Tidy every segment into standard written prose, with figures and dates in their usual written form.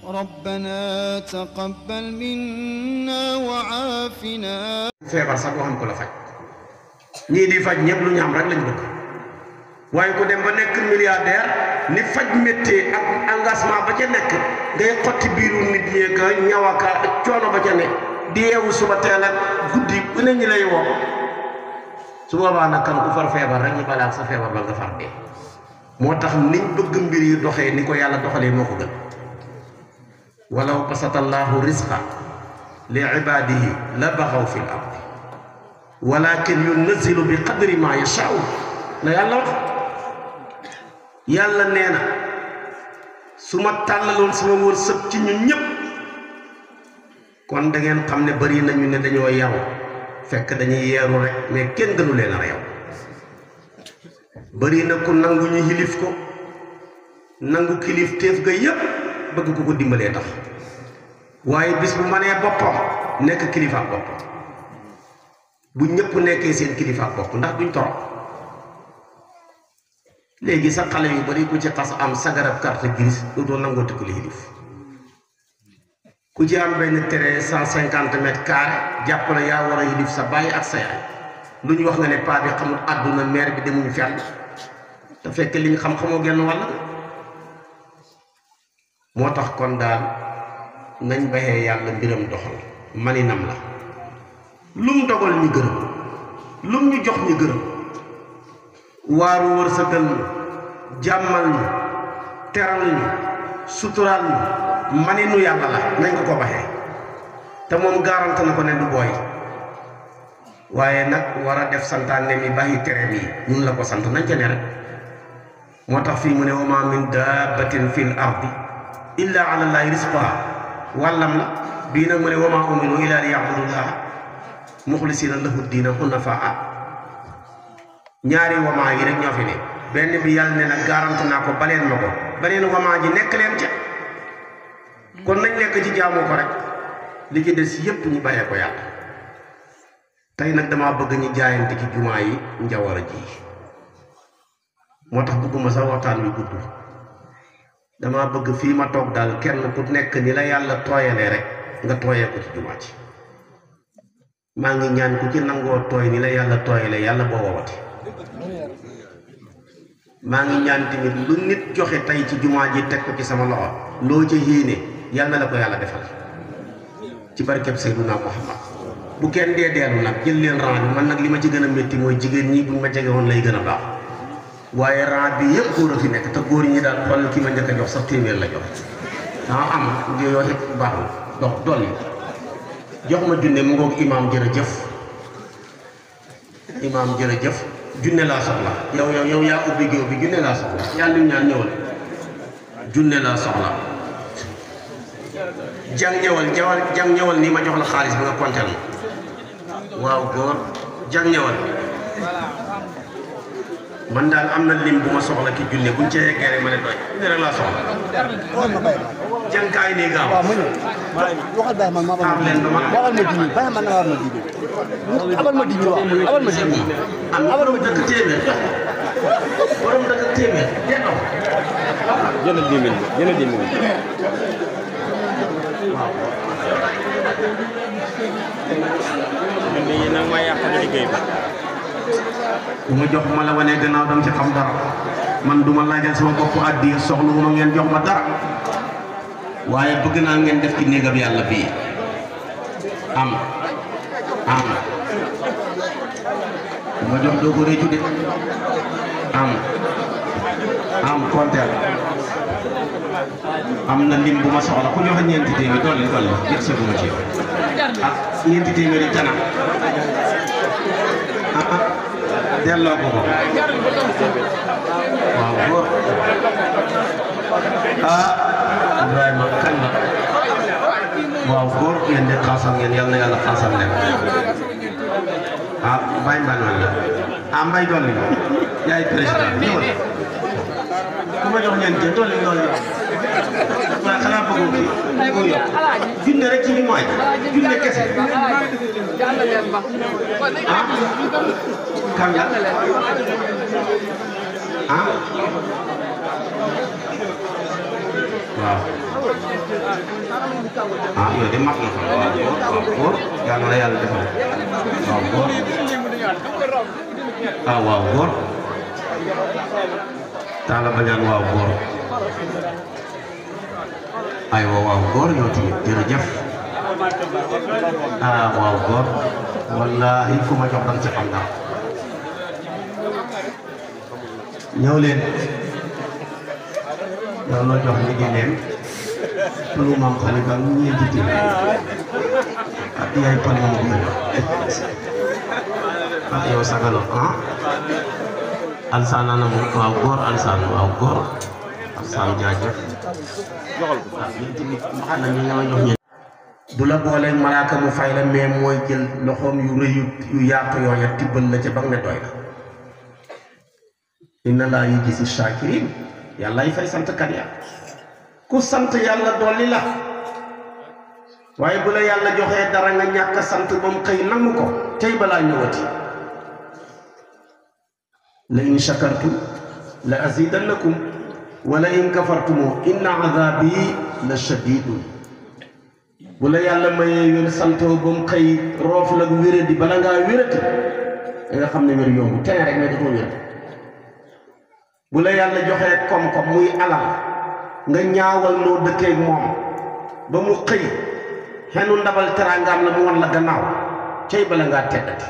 ربنا تقبل منا وعافنا feebar sax doo xam ko la faj ñii di faj ñëpp lu ñu am rek lañ bëgg waaye ku dem ba nekk milliardaire ni faj méttee ak engagement ba ca nekk ngay xotti biiru nit ñi ka ñawaka coono ba ca nekk di yeewu suba teel ak guddi bu ne ñi lay woo su boobaa nag kan ku far feebar rek ñu balaak sa feebar ba nga far dee moo tax niñ bëgg mbir yi doxee ni ko yàlla doxalee moo ko gën walaw basata allahu rizqa li ibadihi la baxaw fi l ardi walakin yunazzilu bi qadri ma yashaau la yàlla wax yàlla nee na su ma tàllaloon sama wërsëg ci ñun ñëpp kon da ngeen xam ne bari nañu ne dañoo yaru fekk dañuy yeeru rek mais kenn gënu leen a réew bari na ku nangu ñu xilif ko nangu kilif téef ga yépp bëgg ko ko dimbalee tax waaye bis bu mënee boppam nekk kilifa ak bopp bu ñëpp nekkee seen kilifa ak bopp ndax duñ torop léegi sa xale yu bari ku ci xas am sagarab carte grise dootoo nangoo tëkkali xilif ku ci am benn terrain 150 mètres carrés jàpp na yaa war a xilif sa baay ak sa yaay lu ñu wax nga ne paa bi xamul àdduna maire bi demuñu fenn te fekk li ñu xam-xamoo genn wàll moo tax kon daal nañ baxee yàlla mbiram doxal maninam la lum dogal ñu gërëm lum ñu jox ñu gërëm waaru wërsëgal ñu jàmmal ñu teral ñu suturaal ñu maninu yàlla la nañ ko ko baxee te moom garante na ko ne du booy waaye nag war a def santaane mi bàyyi tere mi ñun la ko sant nañ ca ne rek moo tax fii mu ne wa ma min dabbatin fil ardi illa ala llahi rizquha wàllam la bii nag mu ne wa ma umiru illa li ya'budullaha muxlisina lahu diina hunafaa ñaari wamaa yi rek ñoo fi ne benn bi yàlla ne nag garante naa ko baleen ma ko beneen wamaa ji nekk leen ca kon nañ nekk ci jaamu ko rek li ci des yépp ñu bàyyee ko yàlla tey nag damaa bëgg ñu jaayante ci jumaa yi Njawara ji moo tax bëgguma sax waxtaan wi gudd damaa bëgg fii ma toog daal kenn ku nekk ni la yàlla tooyalee rek nga tooyee ko ci jumaa ji maa ngi ñaan ku ci nangoo tooy ni la yàlla tooyalee yàlla boo wowati maa ngi ñaan tamit lu nit joxe tey ci jumaa ji teg ko ci sama loxo loo ca yéene yàlla na la ko yàlla defal ci barkeb Seydunaa Muhammad bu kenn dee deelu nag jël leen rang bi man nag li ma ci gën a métti mooy jigéen ñi buñ ma jege woon lay gën a baax waaye rang bi yëpp góor a fi nekk te góor ñi daal xoolal ki ma njëkk a jox sax téeméer la jox daa am yoo xet baaxul dox dolli jox ma junne mu ngoog imaam jërëjëf imaam jërëjëf junne laa soxla yow yaa ubbi géew bi junne laa soxla yàlla lim ñaan ñëwal junne laa soxla jàng ñëwal nii ma jox la xaalis bi nga konteel ma waaw góor jàng ñëwal man daal am na lim bu ma soxla ki junne buñ ca yeggee rek ma ne doy junne rek laa soxla jànkaay nii gaaw waxal bàyyi man ma abal ma diini bàyyi man na war ma diini abal ma diini wax abal ma diini abal ma dëkk téeméer borom dëkk téeméer delloo jëlal 10 000 jëlal 10 000 waaw man de yéen a ma yàq liggéey bi bu ma jox ma la wane gannaaw dama ci xam dara man duma laajal sama bopp addiya soxlu ma ngeen jox ma dara waaye bëgg naa ngeen def ci néegam yàlla bii am bu ma jox doo ko réccu de am konteel am na lim bu ma soxla ku joxe ñeenti téeméer dolli jël sa bu ma ci ak ñeenti téeméer yi tana delloo ko waaw góor Ibrahima kan la waaw góor yéen de xaasal ngeen yal na yàlla xaasal leen Mbaye Mbane la Mbaye dolli yaay président ñëwal ku ma jox ñeent dolli waaye xanaa bëggoo kii ko yokk junne rek ci li mooy junne kese kan la waaw ah yow de mat na ko waaw góor yàlla na yàlla defal waaw góor ah waaw góor Talla Badiane waaw góor aywa waaw góor yow tamit jërëjëf ah waaw góor wallaahi fu ma jox dam ci xam naa ñëw leen yow loo jox ñu di leen pëlu maam Xalifa ñeenti téeméer ak yaay pël moom ko jox ah yow sagalo ah alsaan ana moom waaw góor alsaan waaw góor alsaan jaajëf ah yéen tamit xam na ñu nga ma jox ñeent du la booleeg malaaka mu fay la mais mooy jël loxoom yu rëy yu yaatu yooya tibbal la ca ba nga ne doy na inna laa yujzi shaakiriin yàlla fay sant kat ya ku sant yàlla dolli la waaye bu la yàlla joxee dara nga ñàkk sant ba mu xëy nangu ko tey balaa ñëwati la in shakartum la azidannakum wa la in kafartum inna azabi la shadidun bu la yàlla mayee wér santoo ba mu xëy roof la wéradi bala ngaa wérati da nga xam ne wér yombu tene rek mais dootoo wér bu la yàlla joxee koom-koom muy alal nga ñaawal noo dëkkeeg moom ba mu xëy xenu ndabal teraangaam la mu wan la gannaaw cey bala ngaa teddati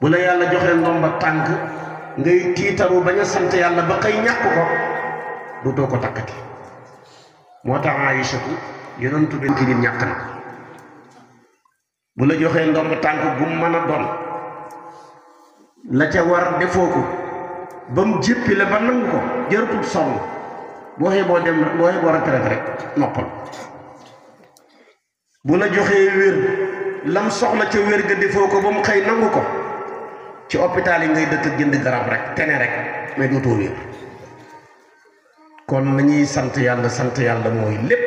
bu la yàlla joxee ndomba tànk ngay tiitaru bañ a sant yàlla ba xëy ñàkk ko dootoo ko takkati moo tax Aïchatu yonentu bi nit ñàkk na bu la joxee ndomba tànk bu mu mën a doon la ca war defoo ko ba mu jéppi la ba nangu ko jërëtul sonn boo xeeboo dem boo xeeboo retraite rek noppal bu la joxee wér lam soxla ca wér ga defoo ko ba mu xëy nangu ko ci hôpital yi ngay dëkk jënd garab rek tene rek mais dootoo wér kon nañuy sant yàlla mooy lépp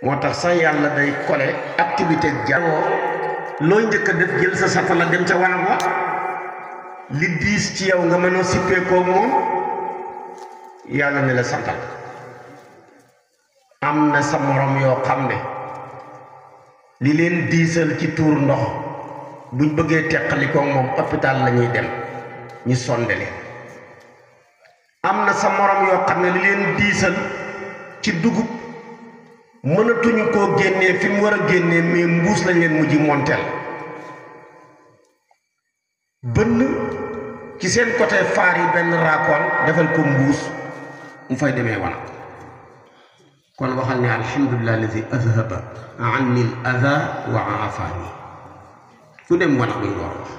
moo tax sax yàlla day kole activité jawoo looy njëkk a def jël sa satala dem ca wanag wa li diis ci yow nga mën a sippeekoo moom yàlla ne la santal am na sa morom yoo xam ne li leen diisal ci tuur ndox buñ bëggee teqalikoo moom hôpital la ñuy dem ñu sondele am na sa morom yoo xam ne li leen diisal ci dugub mënatuñu koo génnee fi mu war a génnee mais mbuus lañ leen mujj monteel bënn ci seen côté faar yi benn raakool defal ko mbuus mu fay demee wana kon waxal ne alhamdulilah alladi adhaba anni al adha wa aafani ku dem wana luñ nga war wax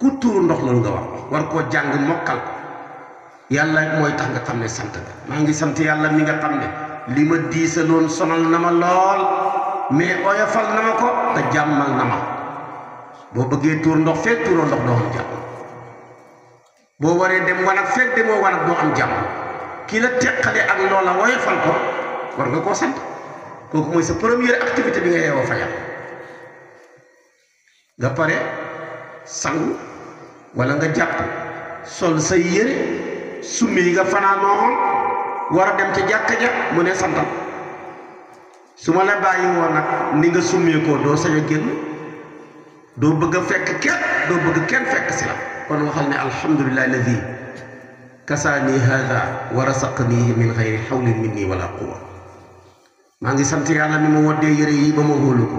ku tuuru ndox loolu nga war koo jàng mokkal yàlla mooy tax nga xam ne sant nga maa ngi sant yàlla mi nga xam ne li ma diisaloon sonal na ma lool mais oyofal na ma ko te jàmmal na ma boo bëggee tuur ndox fekk tuuroo ndox doo am jàmm boo waree dem wanag fekk demoo wanag doo am jàmm ki la teqale ak loola woyofal ko war nga koo sant kooku mooy sa première activité bi nga yeewoo fajar nga pare sangu wala nga jàpp sol say yére summi yi nga fanaanoo war a dem ca jàkka ja mu ne santal su ma la bàyyi woon nag ni nga summeekoo doo sañ a génn doo bëgg a fekk kenn doo bëgg kenn fekk si la kon waxal ne alhamdulilah alladi kasaani hada wa rasaqanihi min xayri xawlin minni wala quwa maa ngi sant yàlla mi ma woddee yére yi ba ma hóolu ko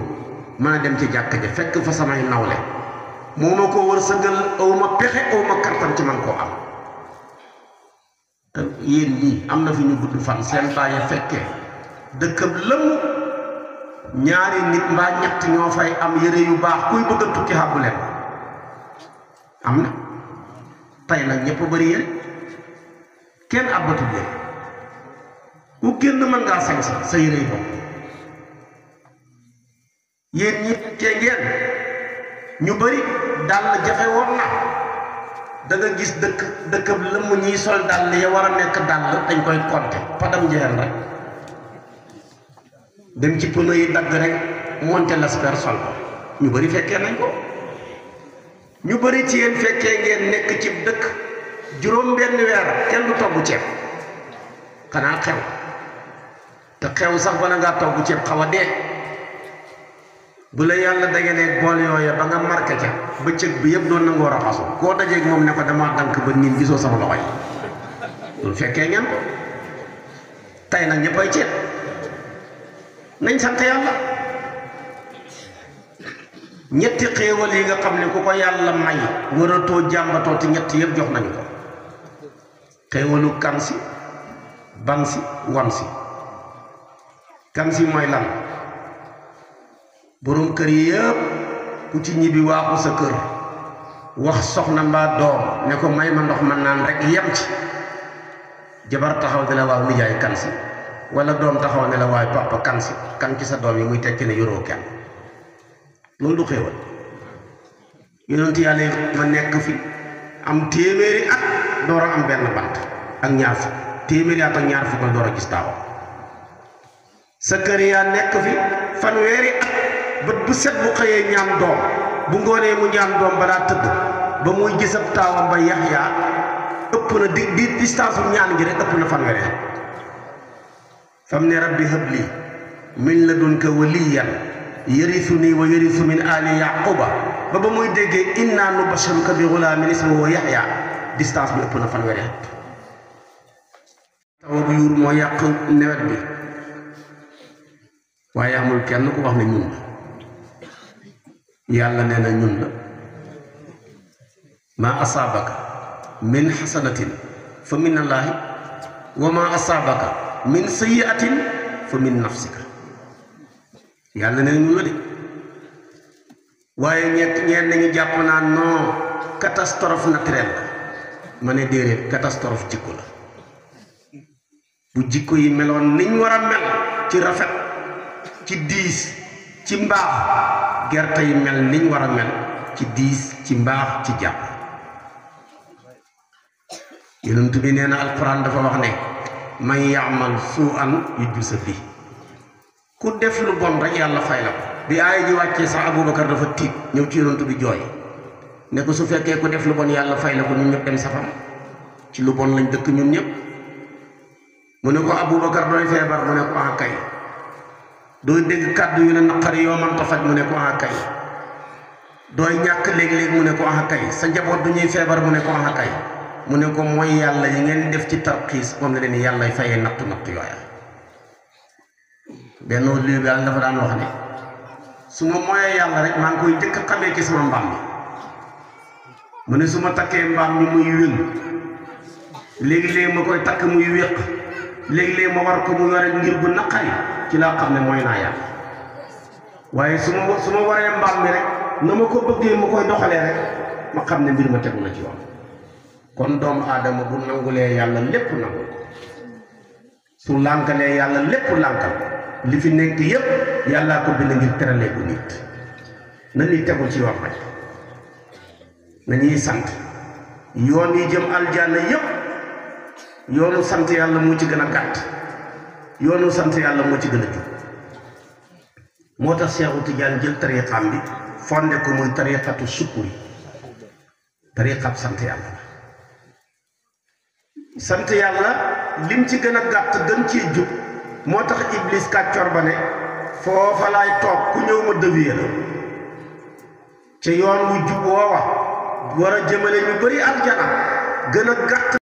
mën a dem ci jàkka ja fekk fa samay nawle moo ma ko wërsëgal aw ma pexe aw ma kartan ci man koo am yéen ñii am na fi ñu gudd fan seen bàyyi fekkee dëkkab lëmm ñaari nit mbaa ñett ñoo fay am yére yu baax kuy bëgg a tukki xàbbu leen am na tey nag ñëpp bari yére kenn abbatu yére ku génn mën ngaa sañ sa yére yi bopp yéen ñi fekkee ngeen ñu bari dàll jafe woon na da nga gis dëkkab lëmm ñiy sol dàll ya war a nekk dàll dañ koy compter padam njëriñ rek dem ci pneu yi dagg rek monter l'asper sol ko ñu bari fekkee nañ ko ñu bari ci yéen fekkee ngeen nekk ci dëkk juróom benn weer kenn du togg ceeb xanaa xew te xew sax bala ngaa togg ceeb xaw a dee bu la yàlla dajalee bool yooya ba nga marqué ca bëccëg bi yëpp doon nangoo raxasu koo dajeeg moom ne ko damaa dank ba niin gisoo sama loxo yi loolu fekkee ngeen ko tey nag ñëppay ceeb nañ sant yàlla ñetti xéewal yi nga xam ne ku ko yàlla may waratoo jàmbatoo te ñett yëpp jox nañu ko xéewalu kan si ban si wan si kan si mooy lan borom kër yi yëpp ku ci ñibbi waaxu sa kër wax soxna mbaa doom ne ko may ma ndox man naan rek yem ci jabar taxaw ne la waaw nijaay kan si wala doom taxaw ne la waaw papa kan si kan ci sa doom yi muy tekki ne yoroo kenn loolu du xéewal yonent yàlla ma nekk fi am téeméeri at door a am benn bant ak ñaar fukk téeméeri at ak ñaar fukk la door a gis taawam sa kër yaa nekk fi fanweeri at bët bu set bu xëyee ñaan doom bu ngoonee mu ñaan doom balaa tëdd ba muy gis ab taawam ba Yaxya ëpp na di distance bu ñaan gi rek ëpp na fanweeri at fam ne rabbi habli min ladunka waliyan yarisuni wa yarisu min ali yaquba ba muy déggee inna nubashiruka bi ghulamin ismuhu Yaxya distance bi ëpp na fanweeri at taw bu yuur moo yàq nawet bi waaye amul kenn ku wax ne ñun la yàlla nee na ñun la ma asaabaka min xasanatin fa min allaahi wa ma asaabaka min sayyi'atin fa min nafsika yàlla nee na ñun la de waaye ñeen nañu jàpp naa non catastrophe naturelle la ma ne déedéet catastrophe jikko la bu jikko yi meloon niñ war a mel ci rafet ci diis ci mbaax gerte yi mel niñ war a mel ci diis ci mbaax ci jàpp yonent bi nee na alquran dafa wax ne man yaamal suu'an yujza bi ku def lu bon rek yàlla fay la ko bi aaya ji wàccee sax Aboubacar dafa tiit ñëw ci yonent bi jooy ne ko su fekkee ku def lu bon yàlla fay la ko ñun ñëpp dem safara ci lu bon lañ dëkk ñun ñëpp mu ne ko Aboubacar dooy feebar mu ne ko ah kay dooy dégg kàddu yu la naqari yoo mënta faj mu ne ko ah kay dooy ñàkk léeg-léeg mu ne ko ah kay sa njaboot du ñuy feebar mu ne ko ah kay mu ne ko mooy yàlla yi ngeen def ci tarxiis moom la leen yàlla fayee nattu yooya benn liir bi yàlla dafa daan wax ne su ma mooyee yàlla rek maa ngi koy njëkk a xamee ci sama mbaam mi mu ne su ma takkee mbaam mi muy wéng léegi-léegi ma koy takk muy wéq léegi-léegi ma war ko mu yore ngir bu naqari ci laa xam ne mooy naa yàlla waaye su ma waree mbaam mi rek na ma ko bëggee ma koy doxalee rek ma xam ne mbir ma tegu na ci yoon kon doomu aadama bu nangulee yàlla lépp nangul ko su lànkalee yàlla lépp lànkal li fi nekk yépp yàllaa ko bind ngir teralee bu nit na ni tegul ci yoon rek nañuy sant yoon yi jëm aljanna yépp yoonu sant yàlla moo ci gën a gàtt yoonu sant yàlla moo ci gën a jub moo tax Seexu Tijaan jël tariqaam bi fonde ko muy tariqatu sukuri tariqab sant yàlla sant yàlla lim ci gën a gàtt gën ci jub moo tax Iblis kàccor ba ne foofa laay toog ku ñëw ma dévier la ca yoon wu jub woowa war a jëmale ñu bari aljana gën a gàtt